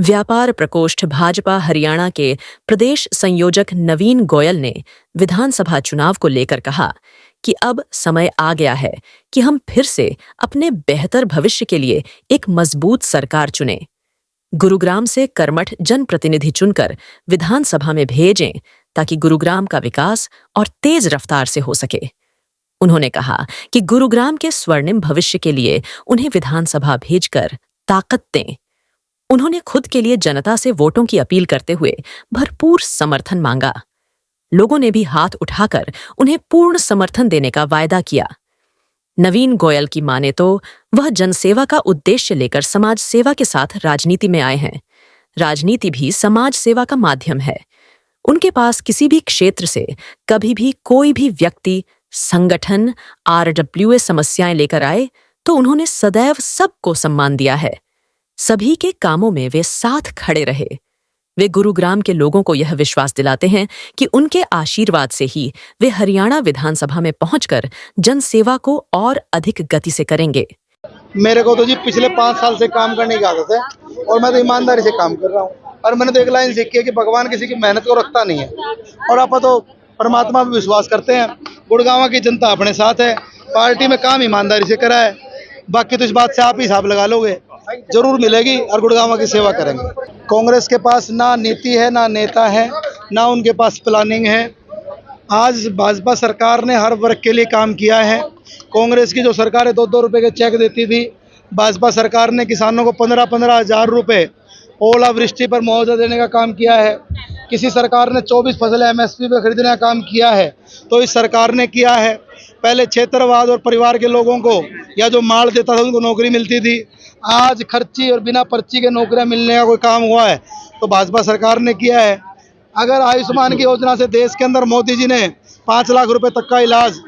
व्यापार प्रकोष्ठ भाजपा हरियाणा के प्रदेश संयोजक नवीन गोयल ने विधानसभा चुनाव को लेकर कहा कि अब समय आ गया है कि हम फिर से अपने बेहतर भविष्य के लिए एक मजबूत सरकार चुनें। गुरुग्राम से कर्मठ जनप्रतिनिधि चुनकर विधानसभा में भेजें ताकि गुरुग्राम का विकास और तेज रफ्तार से हो सके। उन्होंने कहा कि गुरुग्राम के स्वर्णिम भविष्य के लिए उन्हें विधानसभा भेजकर ताकत दें। उन्होंने खुद के लिए जनता से वोटों की अपील करते हुए भरपूर समर्थन मांगा। लोगों ने भी हाथ उठाकर उन्हें पूर्ण समर्थन देने का वायदा किया। नवीन गोयल की माने तो वह जनसेवा का उद्देश्य लेकर समाज सेवा के साथ राजनीति में आए हैं। राजनीति भी समाज सेवा का माध्यम है। उनके पास किसी भी क्षेत्र से कभी भी कोई भी व्यक्ति, संगठन, आरडब्ल्यूए समस्याएं लेकर आए तो उन्होंने सदैव सबको सम्मान दिया है। सभी के कामों में वे साथ खड़े रहे। वे गुरुग्राम के लोगों को यह विश्वास दिलाते हैं कि उनके आशीर्वाद से ही वे हरियाणा विधानसभा में पहुंचकर जनसेवा को और अधिक गति से करेंगे। मेरे को तो जी पिछले 5 साल से काम करने की आदत है और मैं तो ईमानदारी से काम कर रहा हूँ। और मैंने तो एक लाइन सीखी है कि भगवान किसी की मेहनत को रखता नहीं है और आप तो परमात्मा पे विश्वास करते हैं। गुड़गांव की जनता अपने साथ है। पार्टी में काम ईमानदारी से करा है। बाकी तो इस बात से आप ही हिसाब लगा लोगे, जरूर मिलेगी और गुड़गांव की सेवा करेंगे। कांग्रेस के पास ना नीति है, ना नेता है, ना उनके पास प्लानिंग है। आज भाजपा सरकार ने हर वर्ग के लिए काम किया है। कांग्रेस की जो सरकार है 2-2 रुपए के चेक देती थी। भाजपा सरकार ने किसानों को 15-15 हज़ार रुपये ओलावृष्टि पर मुआवजा देने का काम किया है। किसी सरकार ने 24 फसलें एमएसपी पे खरीदने का काम किया है तो इस सरकार ने किया है। पहले क्षेत्रवाद और परिवार के लोगों को या जो माल देता था उनको नौकरी मिलती थी। आज खर्ची और बिना पर्ची के नौकरियां मिलने का कोई काम हुआ है तो भाजपा सरकार ने किया है। अगर आयुष्मान की योजना से देश के अंदर मोदी जी ने 5 लाख रुपए तक का इलाज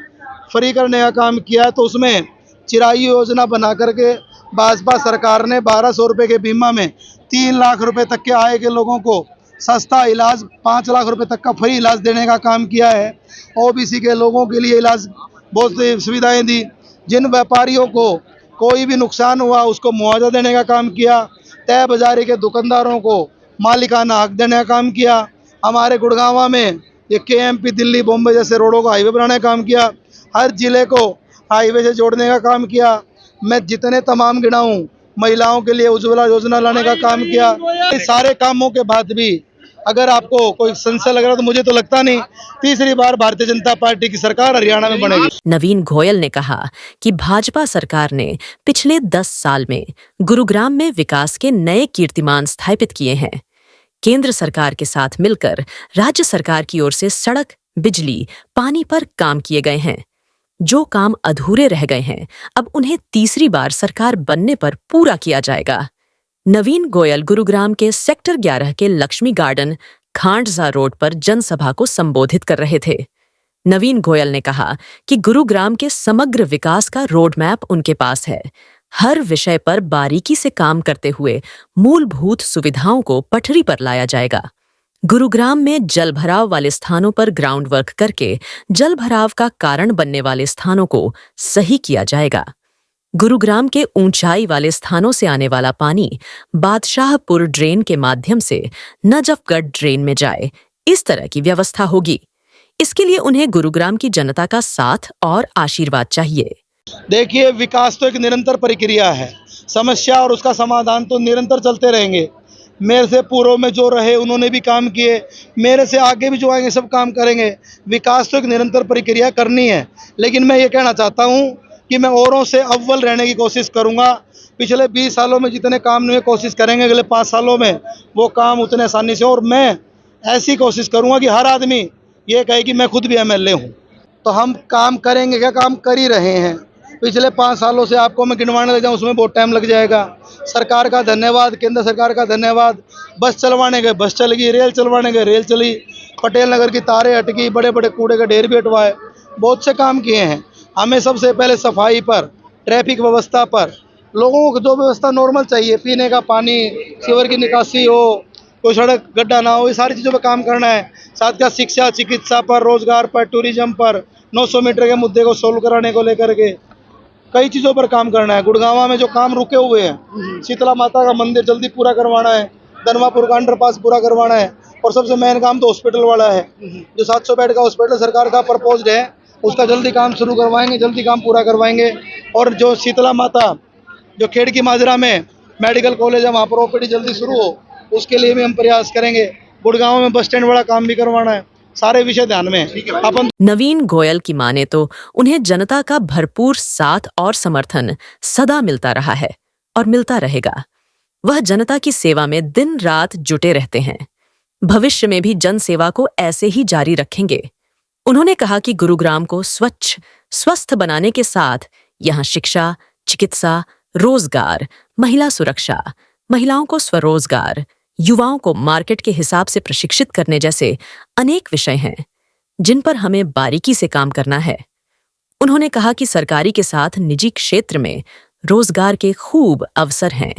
फ्री करने का काम किया है तो उसमें चिरायु योजना बना करके भाजपा सरकार ने 1200 रुपये के बीमा में 3 लाख रुपए तक के आय के लोगों को सस्ता इलाज, 5 लाख रुपए तक का फ्री इलाज देने का काम किया है। ओबीसी के लोगों के लिए इलाज बहुत सी सुविधाएं दी। जिन व्यापारियों को कोई भी नुकसान हुआ उसको मुआवजा देने का काम किया। तय बाजारी के दुकानदारों को मालिकाना हक देने का काम किया। हमारे गुड़गांव में ये केएमपी दिल्ली बॉम्बे जैसे रोडों को हाईवे बनाने का काम किया। हर जिले को हाईवे से जोड़ने का काम किया। मैं जितने तमाम गिनाऊं, महिलाओं के लिए उज्ज्वला योजना लाने का काम किया। इस सारे कामों के बाद भी अगर आपको कोई संशय लग रहा तो मुझे तो लगता नहीं तीसरी बार भारतीय जनता पार्टी की सरकार हरियाणा में बनेगी। नवीन गोयल ने कहा कि भाजपा सरकार ने पिछले 10 साल में गुरुग्राम में विकास के नए कीर्तिमान स्थापित किए हैं। केंद्र सरकार के साथ मिलकर राज्य सरकार की ओर से सड़क, बिजली, पानी पर काम किए गए हैं। जो काम अधूरे रह गए हैं अब उन्हें तीसरी बार सरकार बनने पर पूरा किया जाएगा। नवीन गोयल गुरुग्राम के सेक्टर 11 के लक्ष्मी गार्डन, खांडसा रोड पर जनसभा को संबोधित कर रहे थे। नवीन गोयल ने कहा कि गुरुग्राम के समग्र विकास का रोड मैप उनके पास है। हर विषय पर बारीकी से काम करते हुए मूलभूत सुविधाओं को पटरी पर लाया जाएगा। गुरुग्राम में जलभराव वाले स्थानों पर ग्राउंड वर्क करके जलभराव का कारण बनने वाले स्थानों को सही किया जाएगा। गुरुग्राम के ऊंचाई वाले स्थानों से आने वाला पानी बादशाहपुर ड्रेन के माध्यम से नजफगढ़ ड्रेन में जाए, इस तरह की व्यवस्था होगी। इसके लिए उन्हें गुरुग्राम की जनता का साथ और आशीर्वाद चाहिए। देखिए, विकास तो एक निरंतर प्रक्रिया है। समस्या और उसका समाधान तो निरंतर चलते रहेंगे। मेरे से पूर्व में जो रहे उन्होंने भी काम किए, मेरे से आगे भी जो आएंगे सब काम करेंगे। विकास तो एक निरंतर प्रक्रिया करनी है। लेकिन मैं ये कहना चाहता हूँ कि मैं औरों से अव्वल रहने की कोशिश करूँगा। पिछले 20 सालों में जितने काम में कोशिश करेंगे अगले 5 सालों में वो काम उतने आसानी से, और मैं ऐसी कोशिश करूँगा कि हर आदमी ये कहे कि मैं खुद भी एमएलए हूँ। तो हम काम करेंगे, क्या काम कर ही रहे हैं। पिछले 5 सालों से आपको मैं गिनवाने लग जाऊँ उसमें बहुत टाइम लग जाएगा। सरकार का धन्यवाद, केंद्र सरकार का धन्यवाद। बस चलवाने गए बस चल गई, रेल चलवाने गए रेल चली, पटेल नगर की तारें हटकी, बड़े बड़े कूड़े के ढेर भी हटवाए, बहुत से काम किए हैं। हमें सबसे पहले सफाई पर, ट्रैफिक व्यवस्था पर, लोगों को जो व्यवस्था नॉर्मल चाहिए, पीने का पानी, सीवर की निकासी हो, कोई सड़क गड्ढा ना हो, ये सारी चीज़ों पर काम करना है। साथ का शिक्षा, चिकित्सा पर, रोजगार पर, टूरिज्म पर, 900 मीटर के मुद्दे को सोल्व कराने को लेकर के कई चीज़ों पर काम करना है। गुड़गांव में जो काम रुके हुए हैं, शीतला माता का मंदिर जल्दी पूरा करवाना है, धनवापुर का अंडरपास पूरा करवाना है और सबसे मेन काम तो हॉस्पिटल वाला है। जो 700 बेड का हॉस्पिटल सरकार का प्रपोज्ड है उसका जल्दी काम शुरू करवाएंगे, जल्दी काम पूरा करवाएंगे। और जो शीतला माता जो खेड़की माजरा में मेडिकल कॉलेज है वहाँ पर ओपीडी जल्दी शुरू हो, उसके लिए भी हम प्रयास करेंगे। गुड़गांव में बस स्टैंड वाला काम भी करवाना है। सारे विषय ध्यान में अपन। नवीन गोयल की माने तो उन्हें जनता का भरपूर साथ और समर्थन सदा मिलता रहा है और मिलता रहेगा। वह जनता की सेवा में दिन रात जुटे रहते हैं। भविष्य में भी जन सेवा को ऐसे ही जारी रखेंगे। उन्होंने कहा कि गुरुग्राम को स्वच्छ, स्वस्थ बनाने के साथ यहाँ शिक्षा, चिकित्सा, रोजगार, महिला सुरक्षा, महिलाओं को स्वरोजगार, युवाओं को मार्केट के हिसाब से प्रशिक्षित करने जैसे अनेक विषय हैं जिन पर हमें बारीकी से काम करना है। उन्होंने कहा कि सरकारी के साथ निजी क्षेत्र में रोजगार के खूब अवसर हैं।